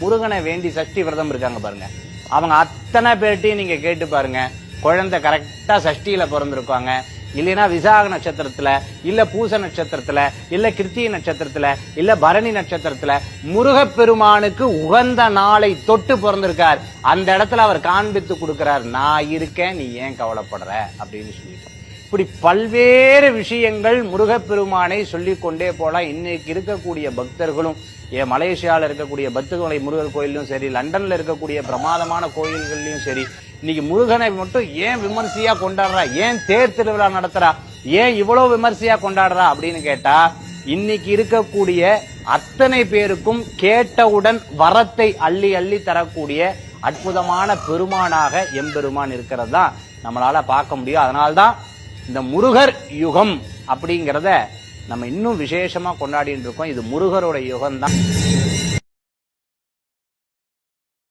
முருகனை வேண்டி சஷ்டி விரதம் இருக்காங்க பாருங்க, அவங்க அத்தனை பேர்ட்டையும் நீங்க கேட்டு பாருங்க, குழந்தை கரெக்டா சஷ்டியில பிறந்திருப்பாங்க. இல்லைன்னா விசாக நட்சத்திரத்துல, இல்ல பூச நட்சத்திரத்துல, இல்ல கிருத்திகை நட்சத்திரத்துல, இல்ல பரணி நட்சத்திரத்துல முருகப்பெருமானுக்கு உகந்த நாளை தொட்டு பிறந்திருக்கார். அந்த இடத்துல அவர் காண்பித்து கொடுக்கிறார், நான் இருக்கேன், நீ ஏன் கவலைப்படுற அப்படின்னு சொல்லிட்டு. இப்படி பல்வேறு விஷயங்கள் முருகப்பெருமானை சொல்லிக் கொண்டே போலாம். இன்னைக்கு இருக்கக்கூடிய பக்தர்களும், மலேசியாவில் இருக்கக்கூடிய பத்துமலை முருகர் கோயிலும் சரி, லண்டன்ல இருக்கக்கூடிய பிரமாதமான கோயில்கள்லயும் சரி, இன்னைக்கு முருகனை மட்டும் ஏன் விமர்சையா கொண்டாடுறா, ஏன் தேர் திருவிழா நடத்துறா, ஏன் இவ்வளவு விமர்சையா கொண்டாடுறா அப்படின்னு கேட்டா, இன்னைக்கு இருக்கக்கூடிய அத்தனை பேருக்கும் கேட்டவுடன் வரத்தை அள்ளி அள்ளி தரக்கூடிய அற்புதமான பெருமானாக எம்பெருமான் இருக்கிறது தான் நம்மளால பார்க்க முடியும். அதனால்தான் இந்த முருகர் யுகம் அப்படிங்கிறத நம்ம இன்னும் விசேஷமா கொண்டாடிட்டு இருக்கோம். இது முருகரோட யுகம் தான்.